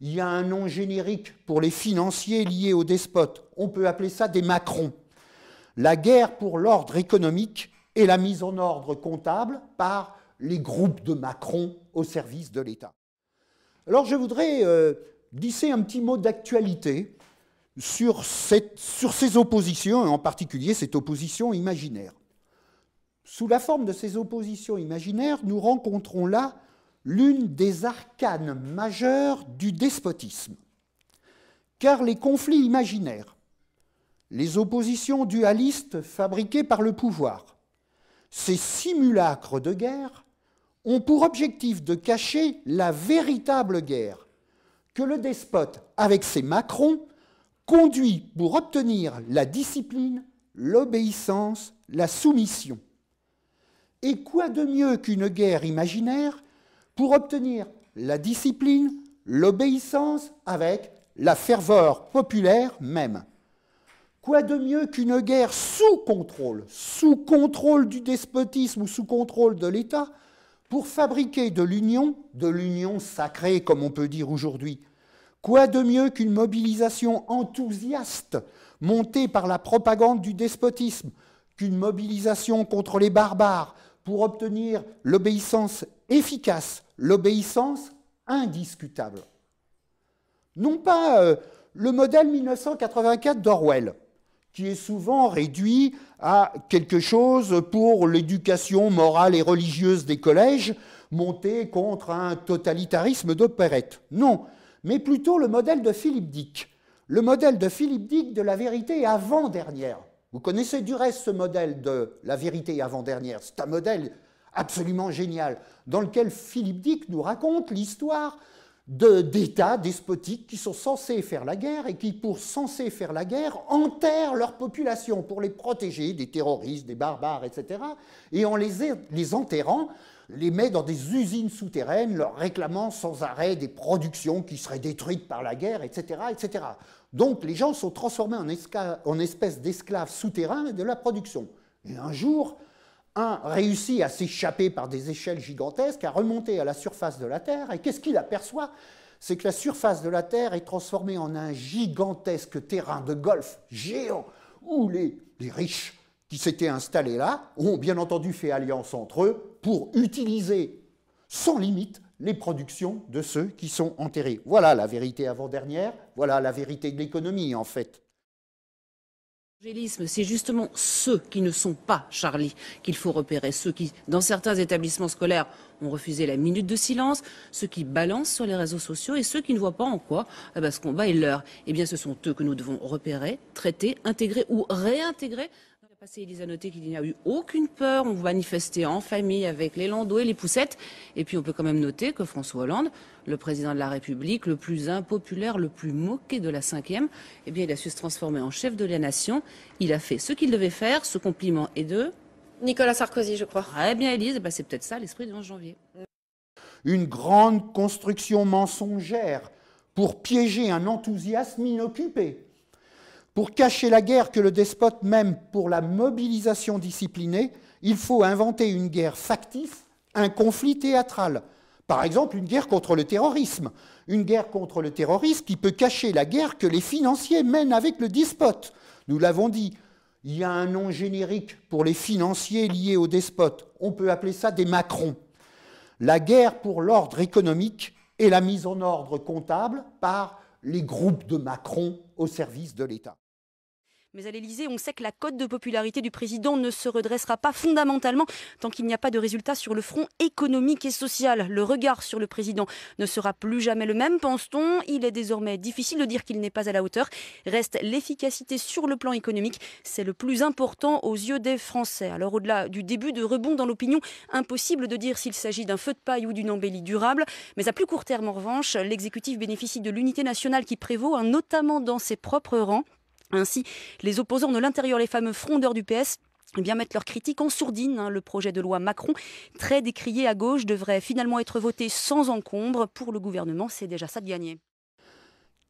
Il y a un nom générique pour les financiers liés aux despotes. On peut appeler ça des Macrons. La guerre pour l'ordre économique et la mise en ordre comptable par les groupes de Macron au service de l'État. Alors je voudrais glisser un petit mot d'actualité sur ces oppositions, et en particulier cette opposition imaginaire. Sous la forme de ces oppositions imaginaires, nous rencontrons là l'une des arcanes majeures du despotisme. Car les conflits imaginaires, les oppositions dualistes fabriquées par le pouvoir, ces simulacres de guerre ont pour objectif de cacher la véritable guerre que le despote, avec ses Macrons, conduit pour obtenir la discipline, l'obéissance, la soumission. Et quoi de mieux qu'une guerre imaginaire pour obtenir la discipline, l'obéissance avec la ferveur populaire même? Quoi de mieux qu'une guerre sous contrôle du despotisme ou sous contrôle de l'État, pour fabriquer de l'union sacrée, comme on peut dire aujourd'hui? Quoi de mieux qu'une mobilisation enthousiaste montée par la propagande du despotisme, qu'une mobilisation contre les barbares pour obtenir l'obéissance efficace, l'obéissance indiscutable? Non pas le modèle 1984 d'Orwell, qui est souvent réduit à quelque chose pour l'éducation morale et religieuse des collèges, monté contre un totalitarisme d'opérette. Non, mais plutôt le modèle de Philip Dick. Le modèle de Philip Dick de la vérité avant-dernière. Vous connaissez du reste ce modèle de la vérité avant-dernière. C'est un modèle absolument génial, dans lequel Philip Dick nous raconte l'histoire d'États despotiques qui sont censés faire la guerre et qui, pour censés faire la guerre, enterrent leur population pour les protéger des terroristes, des barbares, etc. Et en les enterrant, les met dans des usines souterraines, leur réclamant sans arrêt des productions qui seraient détruites par la guerre, etc. etc. Donc les gens sont transformés en espèces d'esclaves souterrains de la production. Et un jour, un réussit à s'échapper par des échelles gigantesques, à remonter à la surface de la Terre, et qu'est-ce qu'il aperçoit? C'est que la surface de la Terre est transformée en un gigantesque terrain de golf géant, où les riches qui s'étaient installés là ont bien entendu fait alliance entre eux pour utiliser sans limite les productions de ceux qui sont enterrés. Voilà la vérité avant-dernière, voilà la vérité de l'économie en fait. L'évangélisme, c'est justement ceux qui ne sont pas Charlie qu'il faut repérer, ceux qui, dans certains établissements scolaires, ont refusé la minute de silence, ceux qui balancent sur les réseaux sociaux et ceux qui ne voient pas en quoi ce combat est leur. Eh bien, ce sont eux que nous devons repérer, traiter, intégrer ou réintégrer. Dans le passé, Élise a noté qu'il n'y a eu aucune peur, on manifestait en famille avec les landaux et les poussettes. Et puis, on peut quand même noter que François Hollande, le président de la République, le plus impopulaire, le plus moqué de la 5e, eh bien, il a su se transformer en chef de la nation. Il a fait ce qu'il devait faire. Ce compliment est de Nicolas Sarkozy, je crois. Eh bien, Élise, c'est peut-être ça l'esprit du 11 janvier. Une grande construction mensongère pour piéger un enthousiasme inoccupé, pour cacher la guerre que le despote mène pour la mobilisation disciplinée, il faut inventer une guerre factice, un conflit théâtral. Par exemple, une guerre contre le terrorisme. Une guerre contre le terrorisme qui peut cacher la guerre que les financiers mènent avec le despote. Nous l'avons dit, il y a un nom générique pour les financiers liés aux despotes. On peut appeler ça des Macrons. La guerre pour l'ordre économique et la mise en ordre comptable par les groupes de Macron au service de l'État. Mais à l'Élysée, on sait que la cote de popularité du président ne se redressera pas fondamentalement tant qu'il n'y a pas de résultat sur le front économique et social. Le regard sur le président ne sera plus jamais le même, pense-t-on. Il est désormais difficile de dire qu'il n'est pas à la hauteur. Reste l'efficacité sur le plan économique. C'est le plus important aux yeux des Français. Alors au-delà du début de rebond dans l'opinion, impossible de dire s'il s'agit d'un feu de paille ou d'une embellie durable. Mais à plus court terme, en revanche, l'exécutif bénéficie de l'unité nationale qui prévaut, notamment dans ses propres rangs. Ainsi, les opposants de l'intérieur, les fameux frondeurs du PS, mettent leurs critiques en sourdine. Le projet de loi Macron, très décrié à gauche, devrait finalement être voté sans encombre. Pour le gouvernement, c'est déjà ça de gagné.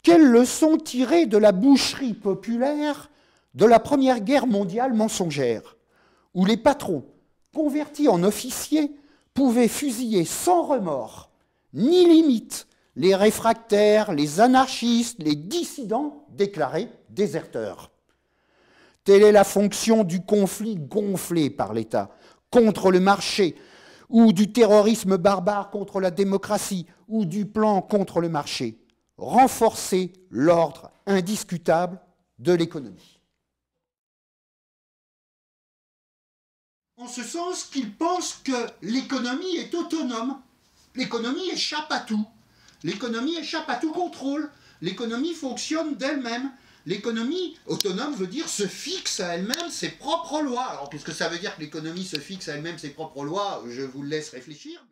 Quelle leçon tirer de la boucherie populaire de la Première Guerre mondiale mensongère, où les patrons, convertis en officiers, pouvaient fusiller sans remords, ni limite, les réfractaires, les anarchistes, les dissidents déclarés déserteurs. Telle est la fonction du conflit gonflé par l'État contre le marché, ou du terrorisme barbare contre la démocratie, ou du plan contre le marché. Renforcer l'ordre indiscutable de l'économie. En ce sens qu'il pense que l'économie est autonome, l'économie échappe à tout, l'économie échappe à tout contrôle, l'économie fonctionne d'elle-même. L'économie autonome veut dire se fixe à elle-même ses propres lois. Alors, qu'est-ce que ça veut dire que l'économie se fixe à elle-même ses propres lois? Je vous laisse réfléchir.